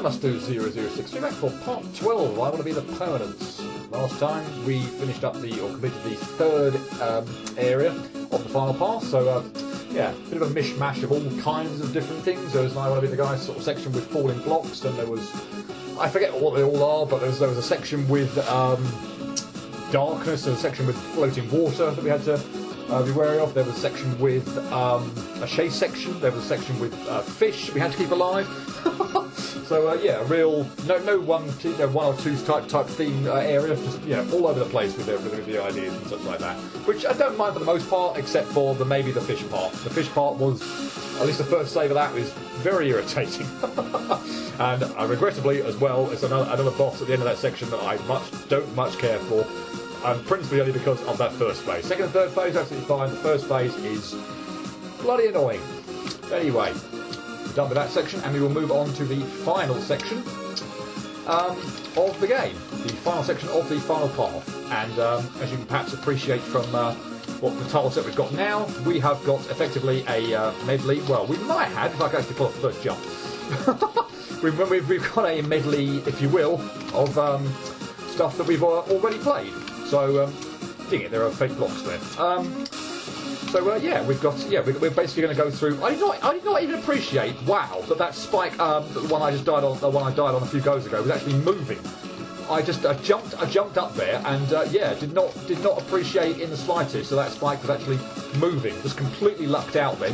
And let's do 006. We're back for part 12. I want to be the Permanence. Last time we finished up or completed the third area of the final pass. So, yeah, a bit of a mishmash of all kinds of different things. There was an I want to be the guy sort of section with falling blocks. Then there was, I forget what they all are, but there was a section with darkness, and a section with floating water that we had to be wary of. There was a section with a chase section. There was a section with fish we had to keep alive. So yeah, a real no one or two type theme area, just all over the place with the ideas and such like that. Which I don't mind for the most part, except for maybe the fish part. The fish part was, at least the first save of that, was very irritating. And regrettably as well, it's another boss at the end of that section that I don't much care for. Principally only because of that first phase. Second and third phase, absolutely fine. The first phase is bloody annoying. Anyway, we're done with that section, and we will move on to the final section of the game. The final section of the final path. And as you can perhaps appreciate from what the tile set we've got now, we have got effectively a medley. Well, we might have, if I can actually pull off the first jump. we've got a medley, if you will, of stuff that we've already played. So, ding it, there are fake blocks there. Yeah, we're basically going to go through. I did not even appreciate, wow, that spike, the one I died on a few goes ago, was actually moving. I jumped up there, and did not appreciate in the slightest that spike was actually moving. Just completely lucked out then,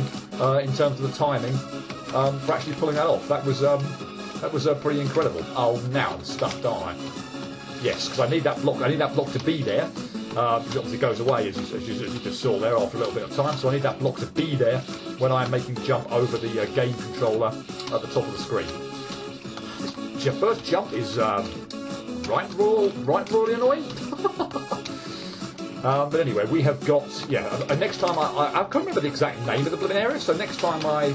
in terms of the timing, for actually pulling that off. That was pretty incredible. Oh, now I'm stuck, don't I? Yes, because I need that block. I need that block to be there. Because it obviously goes away, as you just saw there, after a little bit of time. So I need that block to be there when I'm making the jump over the game controller at the top of the screen. Your first jump is right royally annoying. But anyway, we have got next time I can't remember the exact name of the blooming area. So next time I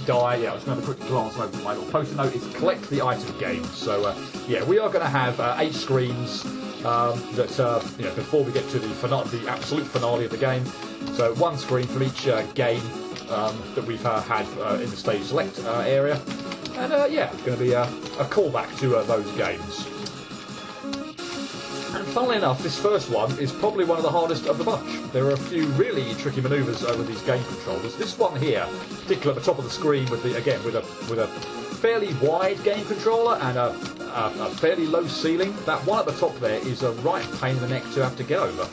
die, I was going to have a quick glance over my little post-it note. It's collect the item game. So we are going to have 8 screens before we get to the absolute finale of the game. So 1 screen for each game that we've had in the stage select area, and it's going to be a callback to those games. And funnily enough, this first one is probably one of the hardest of the bunch. There are a few really tricky manoeuvres over these game controllers. This one here, particularly at the top of the screen, with a fairly wide game controller and a fairly low ceiling. That one at the top there is a right pain in the neck to have to get over.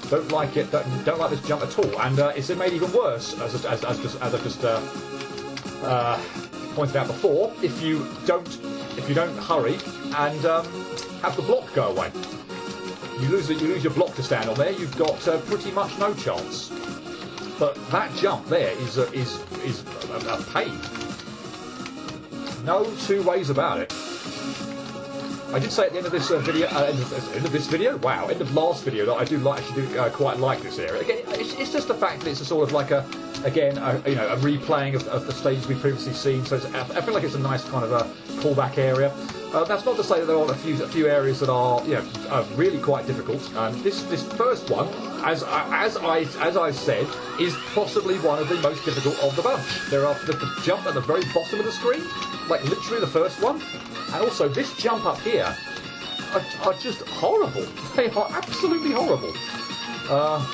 Don't like it. Don't like this jump at all. And it's made even worse, as I just pointed out before. If you don't hurry and have the block go away, you lose your block to stand on there. You've got pretty much no chance. But that jump there is a pain. No two ways about it. I did say at the end of this end of last video, that I do quite like this area. Again, it's just the fact that it's a sort of like a replaying of the stages we've previously seen. So I feel like it's a nice kind of a callback area. That's not to say that there aren't a few areas that are really quite difficult. This first one, as I've said, is possibly one of the most difficult of the bunch. There are the jump at the very bottom of the screen, like literally the first one, and also this jump up here are just horrible. They are absolutely horrible.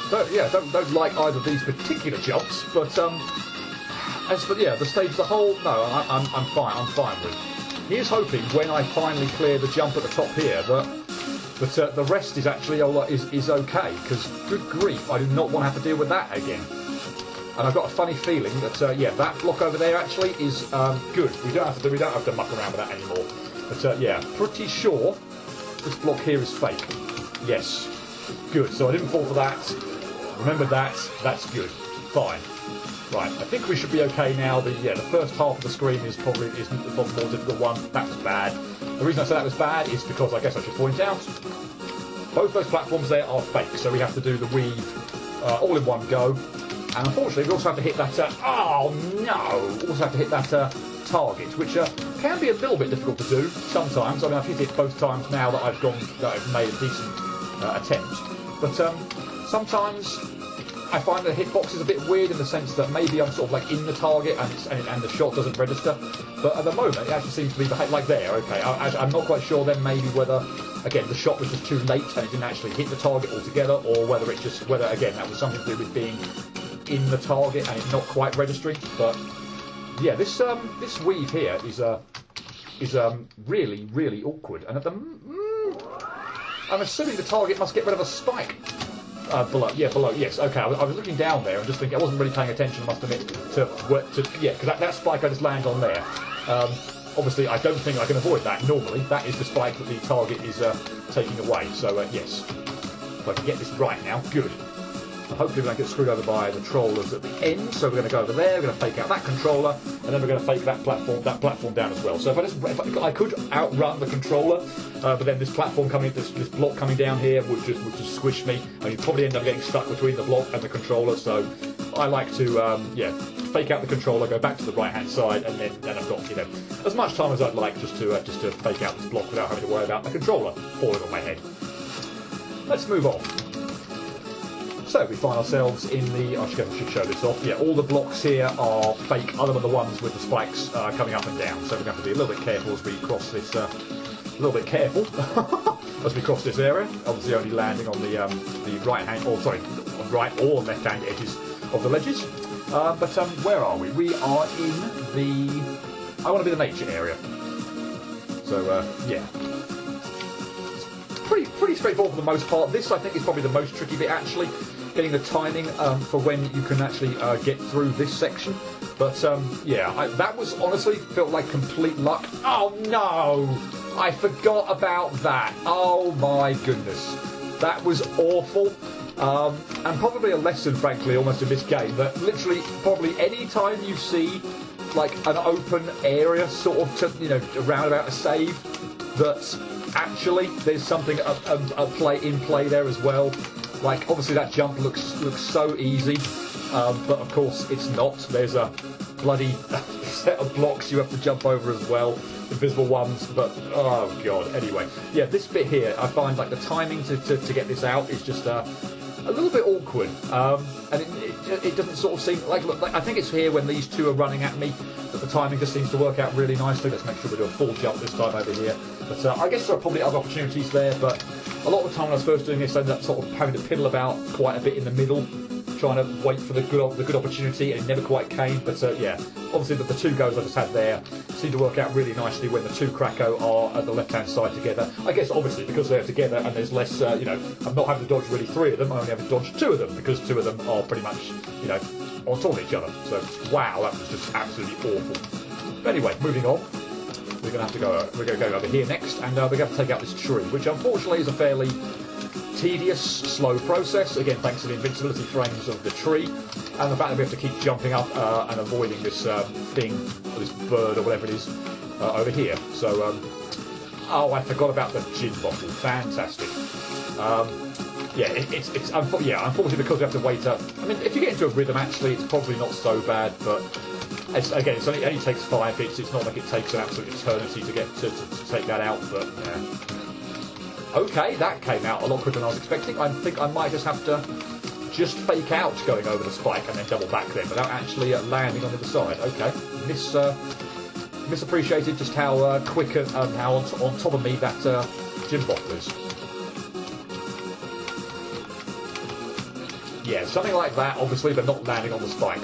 Don't like either of these particular jumps, but as for the stage as a whole, no, I'm fine. I'm fine with. Here's hoping when I finally clear the jump at the top here that the rest is actually is okay, because good grief, I do not want to have to deal with that again. And I've got a funny feeling that that block over there actually is good. We don't have to muck around with that anymore. But pretty sure this block here is fake. Yes, good. So I didn't fall for that. Remember that. That's good. Fine. Right, I think we should be okay now. The first half of the screen isn't the more difficult one. That was bad. The reason I say that was bad is because I guess I should point out both those platforms there are fake. So we have to do the weave all in one go. And unfortunately, we also have to hit that. Also have to hit that target, which can be a little bit difficult to do sometimes. I mean, I've hit it both times now that I've made a decent attempt. But sometimes I find the hitbox is a bit weird in the sense that maybe I'm sort of like in the target and the shot doesn't register. But at the moment, it actually seems to be like there. Okay, I'm not quite sure then maybe whether, again, the shot was just too late and it didn't actually hit the target altogether, or whether again, that was something to do with being in the target and it not quite registering. But yeah, this weave here is really, really awkward. And I'm assuming the target must get rid of a spike. Below, yes, okay. I was looking down there and just thinking, I wasn't really paying attention, I must admit, because that spike I just landed on there. Obviously, I don't think I can avoid that normally. That is the spike that the target is taking away, so yes. If I can get this right now, good. Hopefully we don't get screwed over by the trollers at the end, so we're going to go over there, we're going to fake out that controller, and then we're going to fake that platform down as well. So if I could outrun the controller, but then this platform this block coming down here would just squish me, and you'd probably end up getting stuck between the block and the controller. So I like to fake out the controller, go back to the right hand side, and then I've got as much time as I'd like just to fake out this block without having to worry about the controller falling on my head. Let's move on. So we find ourselves in the... I should show this off. Yeah, all the blocks here are fake, other than the ones with the spikes coming up and down. So we're going to have to be a little bit careful as we cross this... as we cross this area. Obviously only landing on the right-hand... on right or left-hand edges of the ledges. But where are we? We are in the... I want to be the nature area. So, yeah. Pretty straightforward for the most part. This, I think, is probably the most tricky bit, actually. Getting the timing for when you can actually get through this section. But, yeah, that was honestly felt like complete luck. Oh, no! I forgot about that. Oh, my goodness. That was awful. And probably a lesson, frankly, almost in this game, that literally, probably any time you see, like, an open area sort of, around about a save, that actually there's something in play there as well. Like, obviously that jump looks so easy, but of course it's not. There's a bloody set of blocks you have to jump over as well, invisible ones, but oh god. Anyway, yeah, this bit here, I find like the timing to get this out is just a little bit awkward, and it doesn't sort of seem like I think it's here when these two are running at me that the timing just seems to work out really nicely. Let's make sure we do a full jump this time over here. But I guess there are probably other opportunities there, but a lot of the time when I was first doing this, I ended up sort of having to piddle about quite a bit in the middle, trying to wait for the good opportunity, and it never quite came. But yeah, obviously the two goes I just had there seem to work out really nicely when the two Krakow are at the left-hand side together. I guess obviously because they're together and there's less, I'm not having to dodge really three of them. I only have to dodge two of them because two of them are pretty much, on top of each other. So wow, that was just absolutely awful. But anyway, moving on. We're going to go over here next, and we're going to take out this tree, which unfortunately is a fairly tedious, slow process. Again, thanks to the invincibility frames of the tree, and the fact that we have to keep jumping up and avoiding this thing, or this bird, or whatever it is, over here. So, oh, I forgot about the gin bottle. Fantastic. Unfortunately, because we have to wait up. I mean, if you get into a rhythm, actually, it's probably not so bad, but. Again, it only takes 5 hits. It's not like it takes an absolute eternity to get to take that out. But yeah. Okay, that came out a lot quicker than I was expecting. I think I might just have to fake out going over the spike and then double back then without actually landing on the other side. Okay, misappreciated just how quick and how on top of me that gym bottle is. Yeah, something like that, obviously, but not landing on the spike.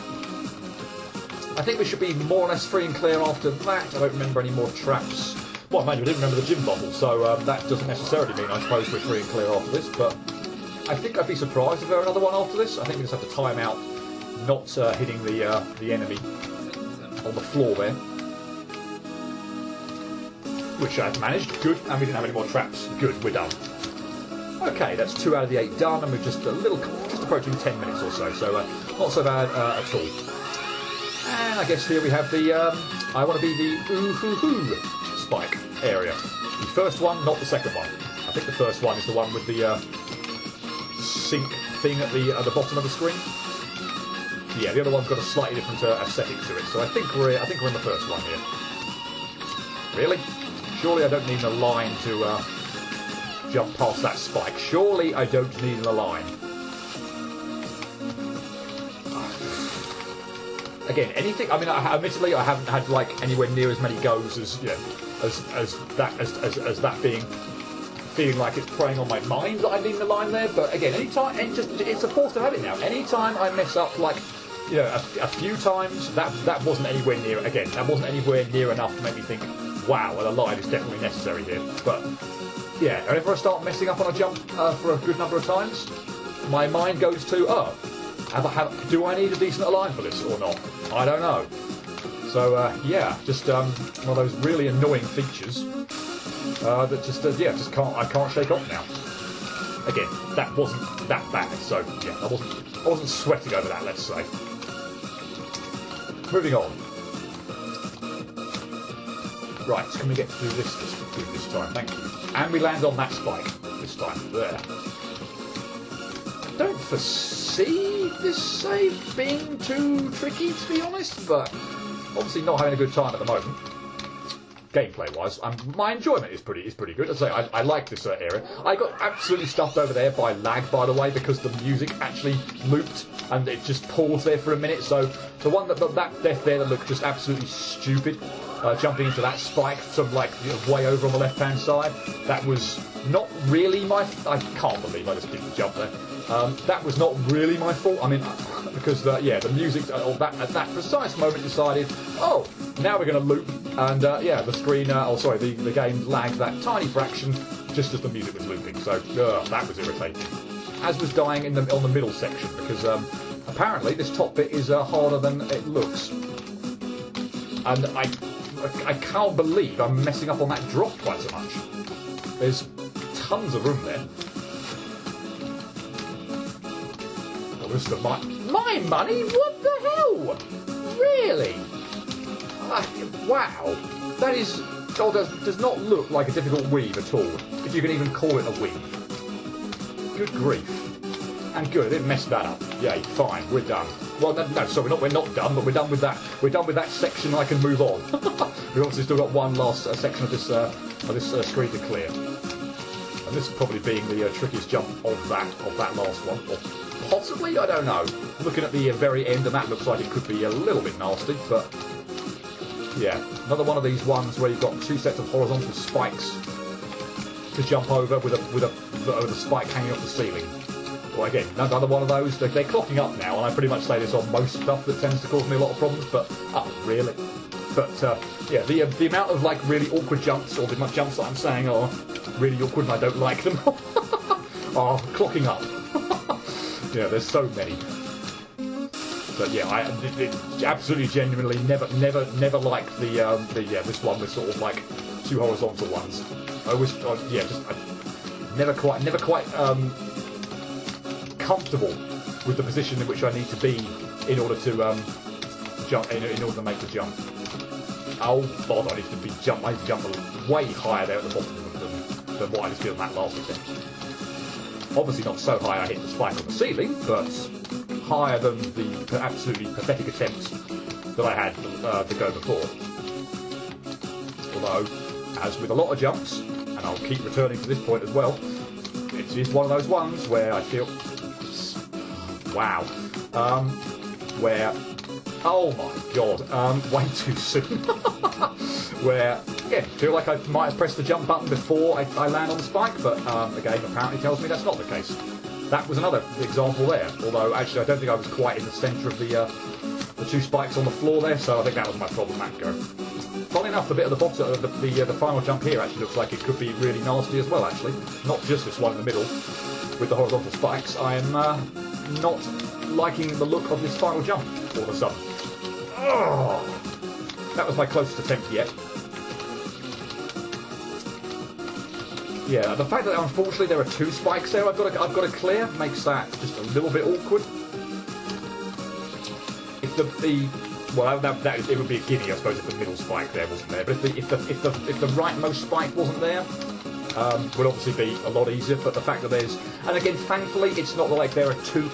I think we should be more or less free and clear after that. I don't remember any more traps. Well, mind you, I didn't remember the gym bottle, so that doesn't necessarily mean I suppose we're free and clear after this, but I think I'd be surprised if there were another one after this. I think we just have to time out not hitting the enemy on the floor there. Which I've managed. Good. And we didn't have any more traps. Good, we're done. Okay, that's 2 out of the 8 done, and we're just approaching 10 minutes or so, so not so bad at all. And I guess here we have the, I want to be the Uhuhu Spike area. The first one, not the second one. I think the first one is the one with the sink thing at the bottom of the screen. Yeah, the other one's got a slightly different aesthetic to it. So I think we're in the first one here. Really? Surely I don't need a line to jump past that spike. Surely I don't need a line. again, anything. I mean, admittedly, I haven't had like anywhere near as many goes as as that being feeling like it's preying on my mind that I'm leaving the line there. But again, anytime, and just it's a force of habit now. Anytime I mess up, like a few times, that wasn't anywhere near. Again, that wasn't anywhere near enough to make me think, wow, well, a line is definitely necessary here. But yeah, whenever I start messing up on a jump for a good number of times, my mind goes to, do I need a decent align for this or not? I don't know. So yeah, just one of those really annoying features that just can't shake off now. Again, that wasn't that bad, so yeah, I wasn't sweating over that, let's say. Moving on. Right, can we get through this time? Thank you. And we land on that spike this time. There. I don't foresee this save being too tricky, to be honest, but obviously not having a good time at the moment. Gameplay-wise, my enjoyment is pretty good. As I say, I like this area. I got absolutely stuffed over there by lag, by the way, because the music actually looped and it just paused there for a minute. So the one that death there that looked just absolutely stupid, jumping into that spike from like way over on the left-hand side, that was not really my. I can't believe I just didn't jump there. That was not really my fault. I mean, because the music at that precise moment decided, oh, now we're going to loop, and the screen, the game lagged that tiny fraction just as the music was looping. So that was irritating. As was dying on the middle section, because apparently this top bit is harder than it looks, and I can't believe I'm messing up on that drop quite so much. There's tons of room there. My money? What the hell? Really? Wow. That is... Oh, does not look like a difficult weave at all, if you can even call it a weave. Good grief. And good, I didn't mess that up. Yay, fine, we're done. Well, no, sorry, we're not done, but we're done with that. We're done with that section. I can move on. We've obviously still got one last section of this screen to clear, and this probably being the trickiest jump of that last one. Or possibly, I don't know. Looking at the very end, and that looks like it could be a little bit nasty, but yeah, another one of these ones where you've got two sets of horizontal spikes to jump over with a spike hanging off the ceiling. Well, again, another one of those. They're clocking up now, and I pretty much say this on most stuff that tends to cause me a lot of problems. But really? But yeah, the amount of like really awkward jumps, or the jumps that I'm saying are really awkward and I don't like them, are clocking up. Yeah, there's so many. But yeah, I absolutely, genuinely never liked this one with sort of like two horizontal ones. I was never quite comfortable with the position in which I need to be in order to jump in order to make the jump. Oh God, I need to jump way higher there at the bottom than what I just did on that last attempt. Obviously not so high I hit the spike on the ceiling, but higher than the absolutely pathetic attempts that I had to go before. Although, as with a lot of jumps, and I'll keep returning to this point as well, it is one of those ones where I feel, wow, where, oh my God, way too soon, where, yeah, feel like I might have pressed the jump button before I land on the spike, but the game apparently tells me that's not the case. That was another example there, although actually I don't think I was quite in the centre of the two spikes on the floor there, so I think that was my problem that go. Funnily enough, the bit at the bottom of the final jump here actually looks like it could be really nasty as well, actually. Not just this one in the middle with the horizontal spikes. I am not liking the look of this final jump all of a sudden. Oh, that was my closest attempt yet. Yeah, the fact that unfortunately there are two spikes there I've got to clear makes that just a little bit awkward. If it would be a gimme, I suppose, if the middle spike there wasn't there. But if the rightmost spike wasn't there, would obviously be a lot easier. But the fact that there's, and again, thankfully, it's not like there are two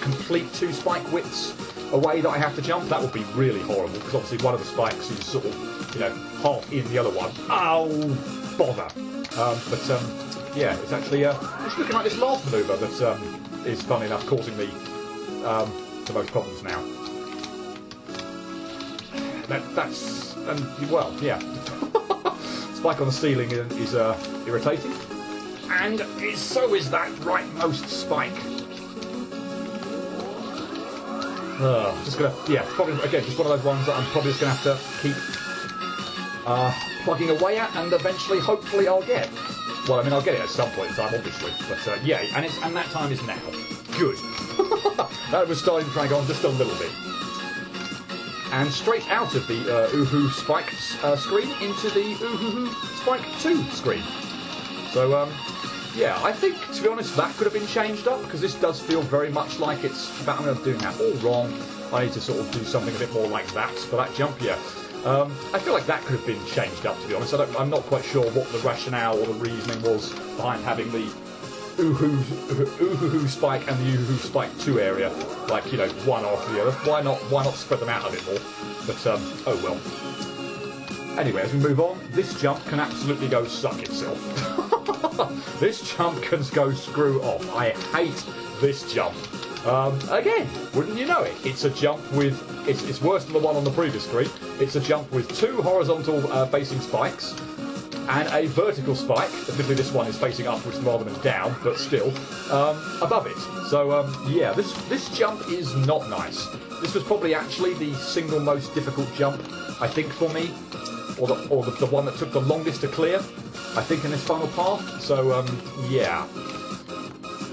spike widths away that I have to jump. That would be really horrible because obviously one of the spikes is sort of, half in the other one. Oh, bother! Yeah, it's actually it's looking like this last manoeuvre that is, funnily enough, causing me the most problems now. that's well, yeah. Spike on the ceiling is irritating, and so is that rightmost spike. Just gonna, probably again, just one of those ones that I'm probably just gonna have to keep plugging away at, and eventually, hopefully, I'll get. Well, I mean, I'll get it at some point in time, obviously, but yeah, and that time is now. Good. That was starting to drag on just a little bit. And straight out of the Uhuhu Spike screen into the Uhuhu Spike 2 screen. So, yeah, I think, to be honest, that could have been changed up, because this does feel very much like it's... I'm doing that all wrong. I need to sort of do something a bit more like that for that jump, yeah. I feel like that could have been changed up, to be honest. I'm not quite sure what the rationale or the reasoning was behind having the Uhuhu Spike and the Uhuhu Spike 2 area, like, you know, one after the other. Why not spread them out a bit more? But, oh well. Anyway, as we move on, this jump can absolutely go suck itself. This jump can go screw off. I hate this jump. Again, wouldn't you know it? It's a jump with... It's worse than the one on the previous screen. It's a jump with 2 horizontal facing spikes and a vertical spike. Admittedly, this one is facing upwards rather than down, but still, above it. So, yeah, this jump is not nice. This was probably actually the single most difficult jump, I think, for me, or the one that took the longest to clear, I think, in this final path. So, yeah.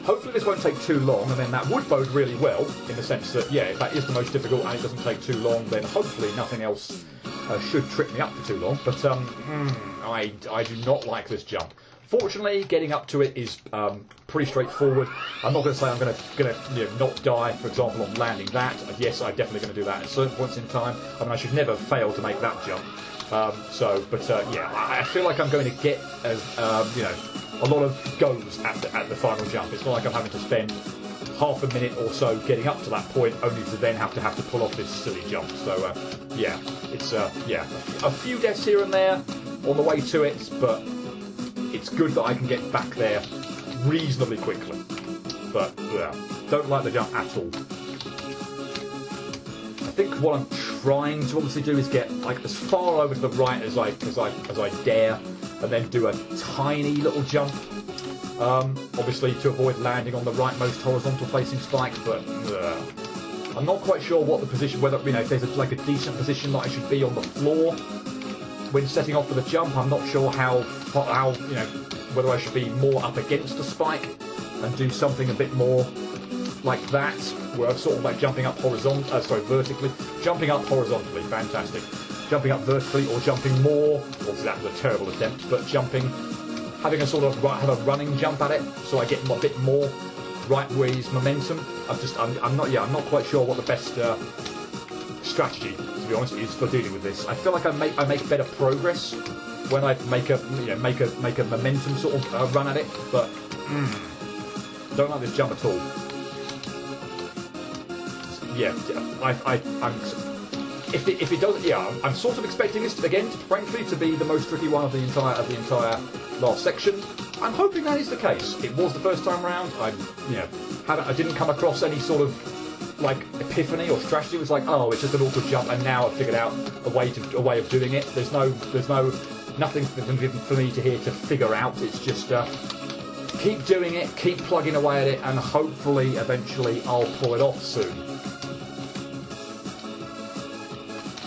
Hopefully this won't take too long, and then that would bode really well, in the sense that, yeah, if that is the most difficult and it doesn't take too long, then hopefully nothing else should trip me up for too long. But I do not like this jump. Fortunately, getting up to it is pretty straightforward. I'm not going to say I'm going to you know, not die, for example, on landing that. Yes, I'm definitely going to do that at certain points in time. I mean, I should never fail to make that jump. Yeah, I feel like I'm going to get you know, a lot of goes at the final jump. It's not like I'm having to spend half a minute or so getting up to that point, only to then have to pull off this silly jump. So yeah, it's yeah, a few deaths here and there on the way to it, but it's good that I can get back there reasonably quickly. But yeah, don't like the jump at all. I think what I'm trying to obviously do is get like as far over to the right as I dare, and then do a tiny little jump. Obviously to avoid landing on the rightmost horizontal facing spike, but I'm not quite sure what the position, whether, you know, if there's like a decent position that I should be on the floor when setting off for the jump. I'm not sure how you know, whether I should be more up against the spike and do something a bit more like that, where I'm sort of like jumping up vertically. Jumping up horizontally, fantastic. Jumping up vertically, or jumping more, obviously that was a terrible attempt, but having a sort of have a running jump at it, so I get a bit more right-ways momentum. I'm not quite sure what the best strategy, to be honest, is for dealing with this. I feel like I make better progress when I make a momentum sort of run at it, but don't like this jump at all. Yeah, if it doesn't, yeah, I'm sort of expecting this again, frankly, to be the most tricky one of the entire last section. I'm hoping that is the case. It was the first time round. I didn't come across any sort of like epiphany or strategy. It was like, oh, it's just an awkward jump, and now I've figured out a way of doing it. There's nothing for me to figure out. It's just keep doing it, keep plugging away at it, and hopefully, eventually, I'll pull it off soon.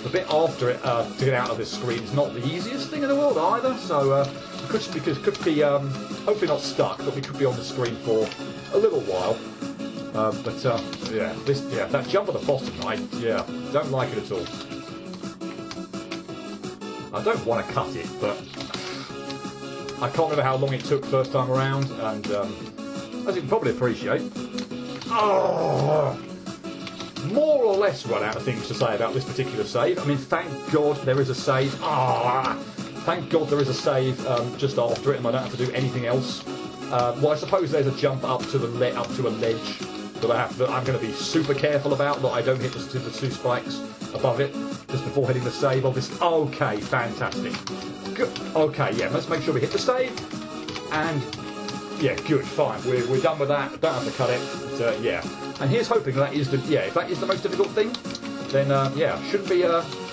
The bit after it to get out of this screen is not the easiest thing in the world either, so could be hopefully not stuck, but we could be on the screen for a little while. That jump at the bottom, I don't like it at all. I don't want to cut it, but I can't remember how long it took first time around, and as you can probably appreciate, more or less run out of things to say about this particular save. I mean, thank God there is a save. Thank God there is a save just after it, and I don't have to do anything else. Well, I suppose there's a jump up to a ledge that I'm going to be super careful about, that I don't hit the 2 spikes above it just before hitting the save. Obviously, okay, fantastic. Good. Okay, yeah, let's make sure we hit the save, and yeah, good, fine. We're done with that. Don't have to cut it. But, yeah. And here's hoping that is if that is the most difficult thing, then shouldn't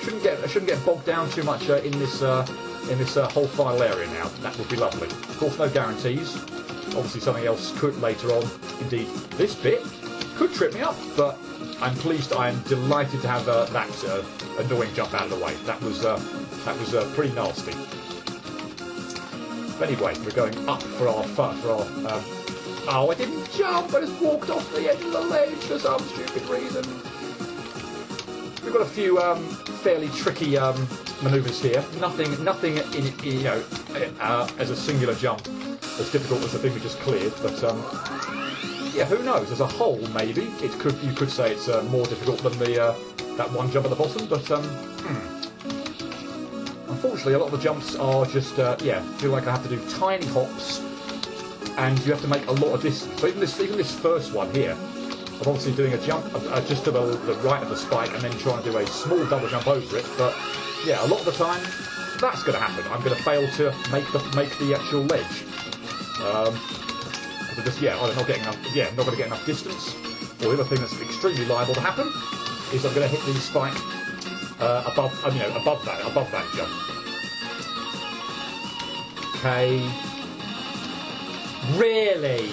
shouldn't get bogged down too much in this whole final area now. That would be lovely. Of course, no guarantees. Obviously, something else could later on. Indeed, this bit could trip me up, but I'm pleased. I am delighted to have that annoying jump out of the way. That was pretty nasty. But anyway, we're going up for our oh, I didn't jump. I just walked off the edge of the ledge for some stupid reason. We've got a few fairly tricky manoeuvres here. Nothing in as a singular jump as difficult as the thing we just cleared. But yeah, who knows? As a whole, maybe you could say it's more difficult than that one jump at the bottom. But unfortunately, a lot of the jumps are just feel like I have to do tiny hops, and you have to make a lot of distance. So even this first one here, I'm obviously doing a jump just to the right of the spike, and then trying to do a small double jump over it. But yeah, a lot of the time that's going to happen. I'm going to fail to make the actual ledge. I'm not going to get enough distance. Or the other thing that's extremely liable to happen is I'm going to hit the spike above that jump. Okay. Really?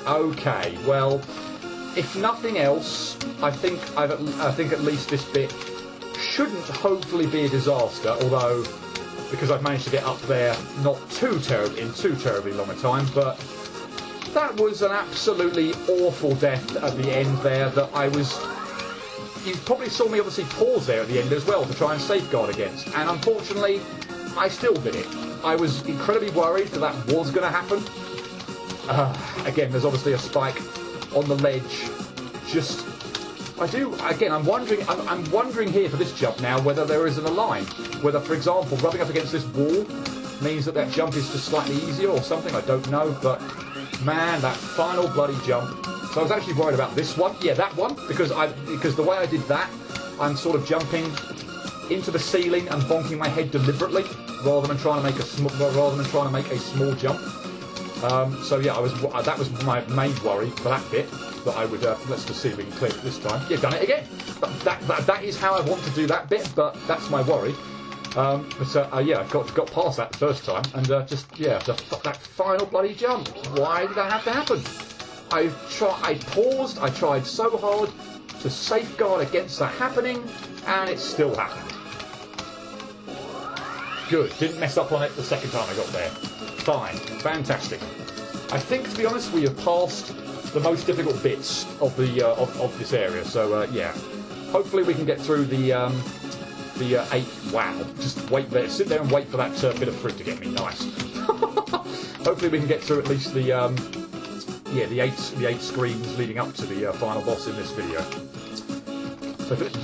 Okay. Well, if nothing else, I think at least this bit shouldn't hopefully be a disaster. Although, because I've managed to get up there not too terribly long a time, but that was an absolutely awful death at the end there. You probably saw me obviously pause there at the end as well to try and safeguard against, and unfortunately, I still did it. I was incredibly worried that was going to happen. Again, there's obviously a spike on the ledge. I'm wondering here for this jump now whether there isn't a line. Whether, for example, rubbing up against this wall means that jump is just slightly easier or something. I don't know, but man, that final bloody jump. So I was actually worried about this one. Yeah, that one, because the way I did that, I'm sort of jumping into the ceiling and bonking my head deliberately, rather than trying to make a small jump. So yeah, that was my main worry for that bit. That I would let's just see if we can clear it this time. Yeah, done it again. That is how I want to do that bit, but that's my worry. I got past that first time, and that final bloody jump. Why did that have to happen? I paused. I tried so hard to safeguard against that happening, and it still happened. Good. Didn't mess up on it the second time I got there. Fine. Fantastic. I think, to be honest, we have passed the most difficult bits of of this area. So yeah, hopefully we can get through the 8. Wow. Just wait there. Sit there and wait for that bit of fruit to get me. Nice. Hopefully we can get through at least the 8 screens leading up to the final boss in this video.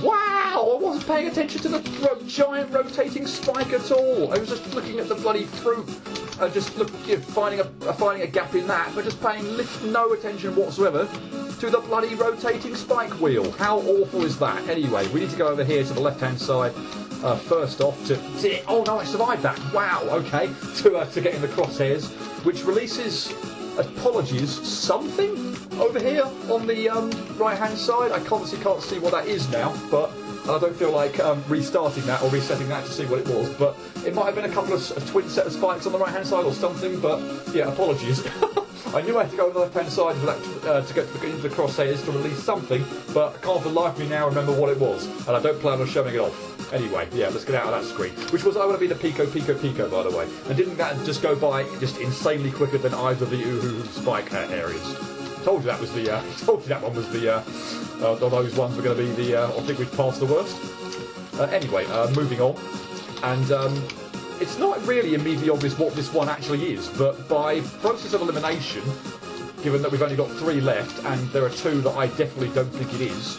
Wow! I wasn't paying attention to the giant rotating spike at all. I was just looking at the bloody fruit, finding a gap in that, but just paying no attention whatsoever to the bloody rotating spike wheel. How awful is that? Anyway, we need to go over here to the left-hand side. First off, oh no, I survived that. Wow. Okay, to get in the crosshairs, which releases. Apologies, something over here on the right-hand side. I obviously can't see what that is now, but I don't feel like restarting that or resetting that to see what it was. But it might have been a couple of twin set of spikes on the right-hand side or something. But yeah, apologies. I knew I had to go on the left-hand side for that to get into the crosshairs to release something, but I can't for the life of me now remember what it was, and I don't plan on showing it off. Anyway, yeah, let's get out of that screen. Which was, I would have been a Pico, by the way. And didn't that just go by just insanely quicker than either of the Uhuhu Spike areas? Told you that was the. Told you that one was the. Those ones were going to be the. I think we've passed the worst. Anyway, moving on, and it's not really immediately obvious what this one actually is, but by process of elimination, given that we've only got 3 left, and there are 2 that I definitely don't think it is.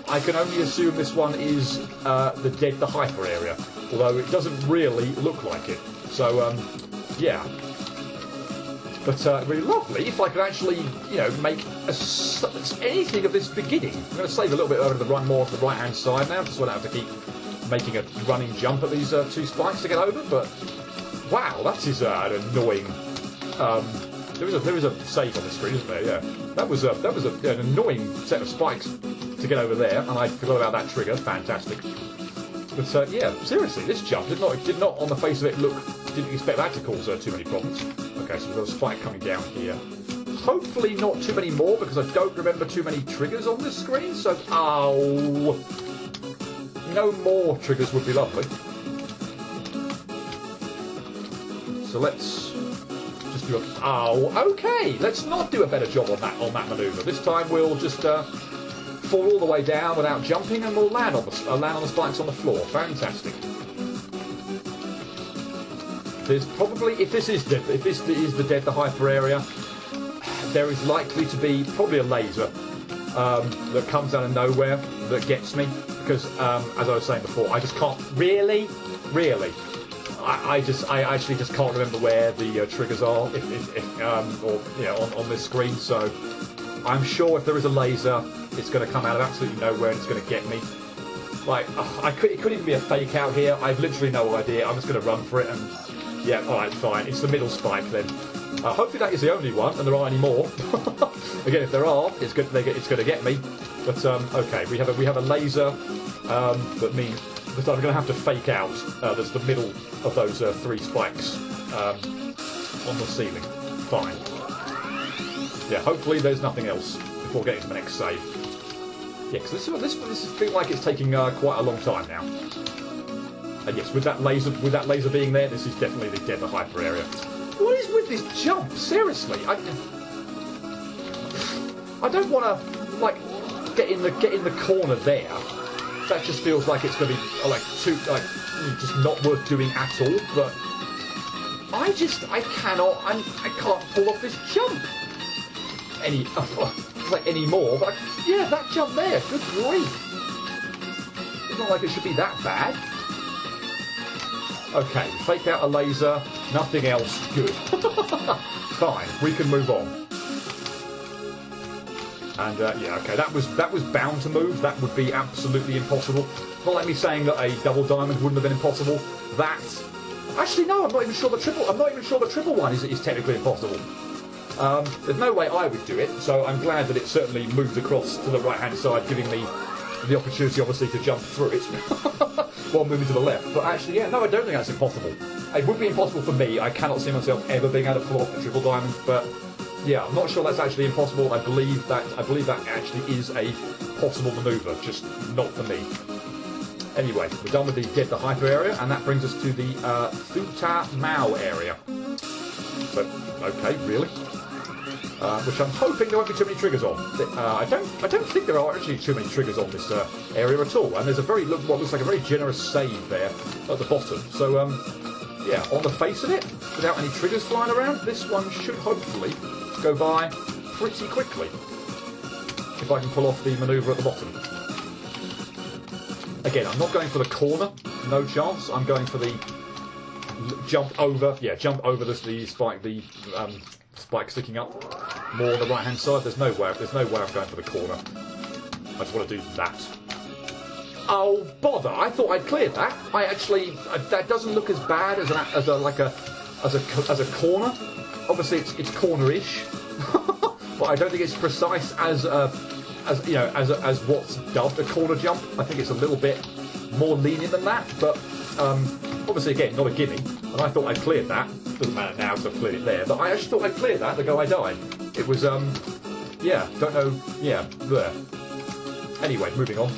I can only assume this one is the hyper area, although it doesn't really look like it. So, yeah. But really lovely if I could actually, make anything of this beginning. I'm going to save a little bit over more to the right-hand side now, just so I don't have to keep making a running jump at these 2 spikes to get over. But wow, that is an annoying. There is a save on the screen, isn't there? Yeah, that was an annoying set of spikes to get over there, and I forgot about that trigger. Fantastic. But yeah, seriously, this jump did not on the face of it didn't expect that to cause too many problems. Okay, so we've got a spike coming down here. Hopefully not too many more, because I don't remember too many triggers on this screen, so... Ow! No more triggers would be lovely. So let's just do a... Ow! Okay, let's not do a better job on that manoeuvre. This time we'll just fall all the way down without jumping, and we'll land on the spikes on the floor. Fantastic. There's probably, if this is the Dead the Hyper area, there is likely to be probably a laser that comes out of nowhere that gets me, because as I was saying before, I just can't really. I actually just can't remember where the triggers are, on this screen. So I'm sure if there is a laser, it's going to come out of absolutely nowhere and it's going to get me. Like, it could even be a fake out here. I've literally no idea. I'm just going to run for it, and yeah, all right, fine. It's the middle spike then. Hopefully that is the only one, and there aren't any more. Again, if there are, it's going to get me. But okay, we have a laser that means that I'm going to have to fake out. There's the middle of those 3 spikes on the ceiling. Fine. Yeah, hopefully there's nothing else before getting to the next save. Yeah, because this feels like it's taking quite a long time now. And yes, with that laser being there, this is definitely the Dead the Hyper area. What is with this jump? Seriously, I don't want to get in the corner there. That just feels like it's going to be just not worth doing at all. But I can't pull off this jump anymore. But yeah, that jump there, good grief! It's not like it should be that bad. Okay, fake out a laser, nothing else, good. Fine, we can move on. And yeah, okay, that was bound to move. That would be absolutely impossible. Not like me saying that a double diamond wouldn't have been impossible. Actually, no, I'm not even sure the triple one is technically impossible. There's no way I would do it, so I'm glad that it certainly moved across to the right-hand side, giving me the opportunity, obviously, to jump through it while moving to the left. But actually, yeah, no, I don't think that's impossible. It would be impossible for me. I cannot see myself ever being able to pull off the triple diamond, but yeah, I'm not sure that's actually impossible. I believe that actually is a possible manoeuvre, just not for me. Anyway, we're done with the Dead the Hyper area, and that brings us to the Thuta Mao area. So, okay, really? Which I'm hoping there won't be too many triggers on. I don't think there are actually too many triggers on this area at all. And there's what looks like a very generous save there at the bottom. So yeah, on the face of it, without any triggers flying around, this one should hopefully go by pretty quickly. If I can pull off the manoeuvre at the bottom. Again, I'm not going for the corner, no chance. I'm going for the jump over the spike, spike sticking up more on the right hand side. There's no way I'm going for the corner. I just want to do that. Oh bother! I thought I'd cleared that. That doesn't look as bad as a corner. Obviously it's corner-ish, but I don't think it's precise as what's dubbed a corner jump. I think it's a little bit more lenient than that, but obviously again not a gimme. And I thought I'd cleared that. Doesn't matter now because I've cleared it there, but I actually thought I'd cleared that the go I died. It was yeah, don't know, yeah, there. Anyway, moving on.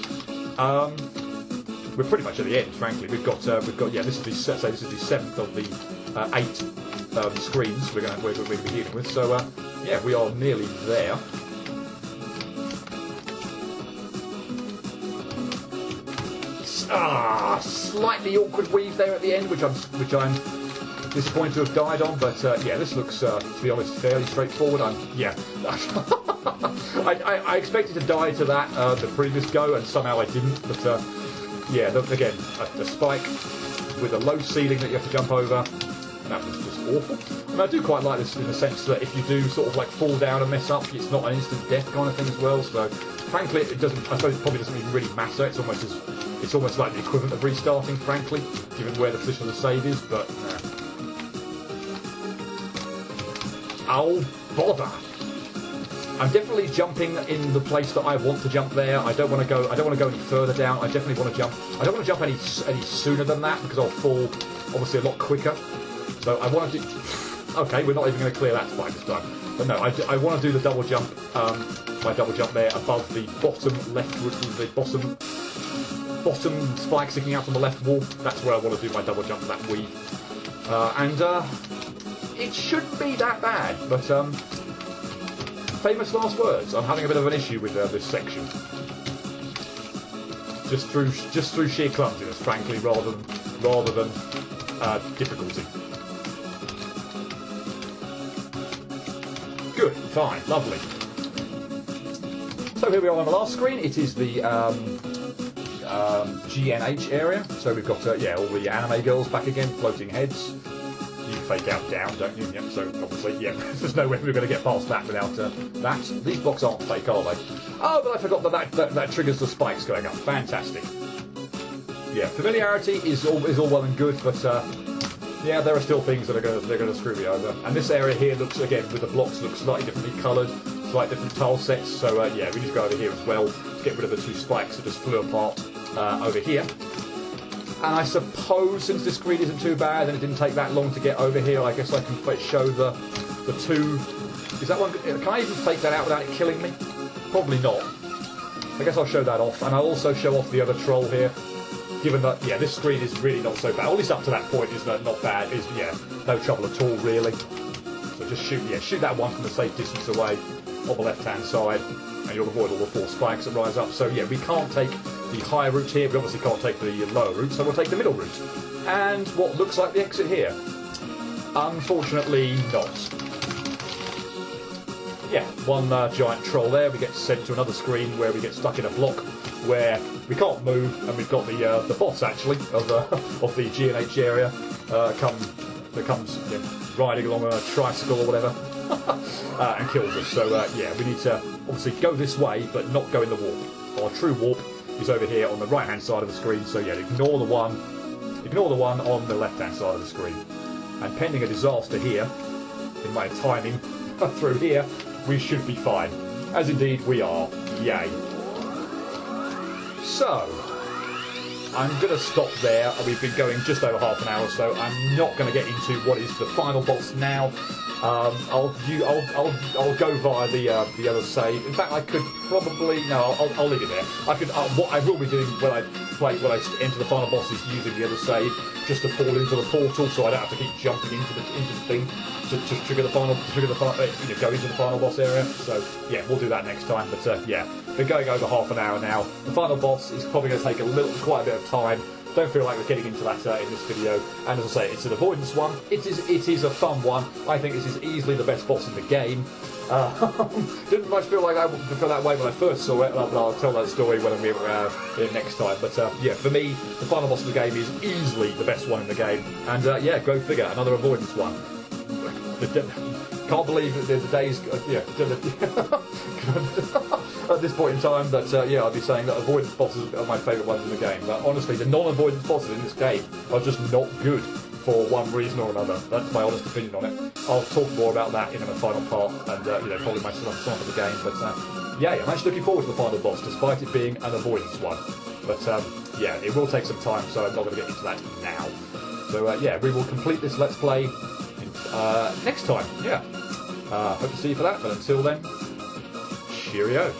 We're pretty much at the end, frankly. We've got yeah, this is the 7th of the 8 screens we're going to be dealing with. So yeah, we are nearly there. Slightly awkward weave there at the end, which I'm disappointed to have died on, but yeah, this looks, to be honest, fairly straightforward. Yeah, I expected to die to that the previous go, and somehow I didn't. But yeah, again, a spike with a low ceiling that you have to jump over. That was just awful. And I do quite like this in the sense that if you do sort of like fall down and mess up, it's not an instant death kind of thing as well. So frankly, it doesn't. I suppose it probably doesn't even really matter. It's almost like the equivalent of restarting, frankly, given where the position of the save is. But oh bother! I'm definitely jumping in the place that I want to jump there. I don't want to go. I don't want to go any further down. I definitely want to jump. I don't want to jump any sooner than that because I'll fall obviously a lot quicker. So I want to do. Okay, we're not even going to clear that spike this time. But no, I want to do the double jump. My double jump there above the bottom left, the bottom spike sticking out from the left wall. That's where I want to do my double jump for that weave. And it shouldn't be that bad, but famous last words. I'm having a bit of an issue with this section, just through sheer clumsiness, frankly, rather than difficulty. Good, fine, lovely. So here we are on the last screen. It is the GNH area. So we've got all the anime girls back again, floating heads. You fake out down, don't you? Yep, so obviously, yeah, there's no way we're going to get past that without that. These blocks aren't fake, are they? Oh, but I forgot that triggers the spikes going up. Fantastic. Yeah, familiarity is all well and good, but yeah, there are still things that are going to screw me over. And this area here looks, again, with the blocks, looks slightly differently coloured, slightly different tile sets. So yeah, we need to go over here as well to get rid of the two spikes that just flew apart over here. And I suppose since this screen isn't too bad and it didn't take that long to get over here, I guess I can show the two. Is that one? Can I even fake that out without it killing me? Probably not. I guess I'll show that off, and I'll also show off the other troll here. Given that, yeah, this screen is really not so bad. Or at least up to that point is not bad. Is no trouble at all really. So just shoot that one from a safe distance away on the left-hand side, and you'll avoid all the 4 spikes that rise up. So yeah, we can't take the higher route here. We obviously can't take the lower route, so we'll take the middle route. And what looks like the exit here. Unfortunately not. Yeah, one giant troll there. We get sent to another screen where we get stuck in a block where we can't move, and we've got the boss actually of the GNH area comes riding along a tricycle or whatever and kills us. So yeah, we need to obviously go this way, but not go in the warp. Our true warp is over here on the right hand side of the screen. So yeah, ignore the one on the left hand side of the screen. And pending a disaster here, in my timing through here, we should be fine. As indeed we are. Yay. So, I'm going to stop there. We've been going just over half an hour or so. I'm not going to get into what is the final boss now. I'll go via the other save. In fact, I could probably I'll leave it there. What I will be doing when I enter the final boss is using the other save just to fall into the portal, so I don't have to keep jumping into the thing to trigger the final go into the final boss area. So yeah, we'll do that next time. But yeah, we're going over half an hour now. The final boss is probably going to take quite a bit of time. Don't feel like we're getting into that in this video. And as I say, it's an avoidance one. It is a fun one. I think this is easily the best boss in the game. Didn't much feel like I felt that way when I first saw it, but I'll tell that story when we're here next time. But yeah, for me, the final boss of the game is easily the best one in the game. And yeah, go figure, another avoidance one. Can't believe that the days, at this point in time, that yeah, I'd be saying that avoidance bosses are my favourite ones in the game. But honestly, the non-avoidance bosses in this game are just not good for one reason or another. That's my honest opinion on it. I'll talk more about that in the final part, and probably my sum of the game. But yeah, I'm actually looking forward to the final boss, despite it being an avoidance one. But yeah, it will take some time, so I'm not going to get into that now. So yeah, we will complete this Let's Play next time. Yeah, hope to see you for that. But until then, cheerio.